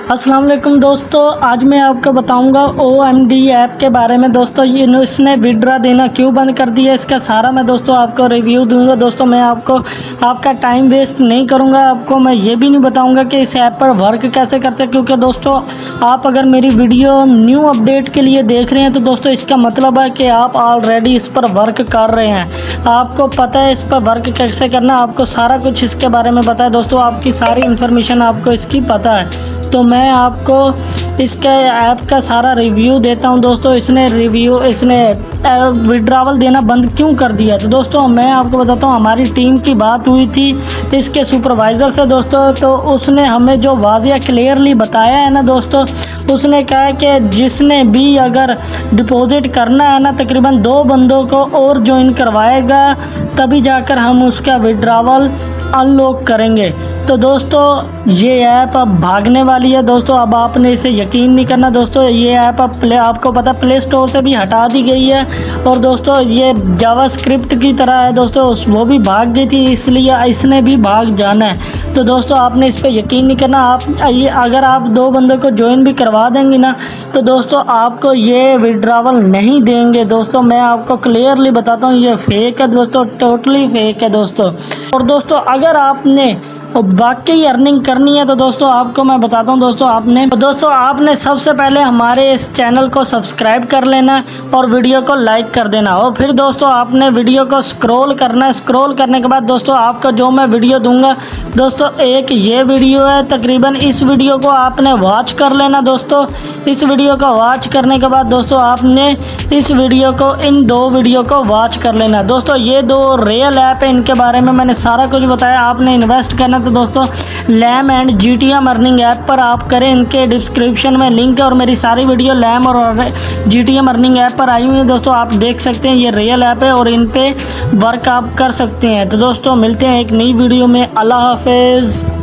अस्सलाम वालेकुम दोस्तों, आज मैं आपको बताऊंगा OMD ऐप के बारे में। दोस्तों इसने विड्रा देना क्यों बंद कर दिया, इसका सारा मैं दोस्तों आपको रिव्यू दूंगा। दोस्तों मैं आपको आपका टाइम वेस्ट नहीं करूंगा। आपको मैं ये भी नहीं बताऊंगा कि इस ऐप पर वर्क कैसे करते हैं, क्योंकि दोस्तों आप अगर मेरी वीडियो न्यू अपडेट के लिए देख रहे हैं तो दोस्तों इसका मतलब है कि आप ऑलरेडी इस पर वर्क कर रहे हैं, आपको पता है इस पर वर्क कैसे करना, आपको सारा कुछ इसके बारे में पता है। दोस्तों आपकी सारी इन्फॉर्मेशन आपको इसकी पता है, तो मैं आपको इसके ऐप का सारा रिव्यू देता हूं। दोस्तों इसने विड्रावल देना बंद क्यों कर दिया, तो दोस्तों मैं आपको बताता हूं। हमारी टीम की बात हुई थी इसके सुपरवाइज़र से दोस्तों, तो उसने हमें जो वाज़िया क्लियरली बताया है ना दोस्तों, उसने कहा कि जिसने भी अगर डिपॉजिट करना है ना, तकरीबन 2 बंदों को और ज्वाइन करवाएगा तभी जाकर हम उसका विड्रावल अनलॉक करेंगे। तो दोस्तों ये ऐप अब भागने वाली है दोस्तों, अब आपने इसे यकीन नहीं करना दोस्तों। ये ऐप अब आपको पता प्ले स्टोर से भी हटा दी गई है, और दोस्तों ये जावास्क्रिप्ट की तरह है दोस्तों, वो भी भाग गई थी, इसलिए इसने भी भाग जाना है। तो दोस्तों आपने इस पर यकीन नहीं करना। आप ये अगर आप 2 बंदों को ज्वाइन भी करवा देंगे ना, तो दोस्तों आपको ये विड्रावल नहीं देंगे। दोस्तों मैं आपको क्लियरली बताता हूँ, ये फेक है दोस्तों, टोटली फेक है दोस्तों। और दोस्तों अगर आपने वाकई अर्निंग करनी है तो दोस्तों आपको मैं बताता हूँ दोस्तों, आपने सबसे पहले हमारे इस चैनल को सब्सक्राइब कर लेना और वीडियो को लाइक कर देना, और फिर दोस्तों आपने वीडियो को स्क्रॉल करना है। स्क्रॉल करने के बाद दोस्तों आपको जो मैं वीडियो दूंगा दोस्तों, एक ये वीडियो है, तकरीबन इस वीडियो को आपने वॉच कर लेना दोस्तों। इस वीडियो को वॉच करने के बाद दोस्तों आपने इस वीडियो को, इन 2 वीडियो को वॉच कर लेना दोस्तों। ये 2 रियल ऐप है, इनके बारे में मैंने सारा कुछ बताया। आपने इन्वेस्ट करना तो दोस्तों लैम एंड GTM अर्निंग ऐप पर आप करें, इनके डिस्क्रिप्शन में लिंक है, और मेरी सारी वीडियो लैम और GTM अर्निंग ऐप पर आई हुई है दोस्तों, आप देख सकते हैं। ये रियल ऐप है और इन पे वर्क आप कर सकते हैं। तो दोस्तों मिलते हैं एक नई वीडियो में। अल्लाह हाफिज़।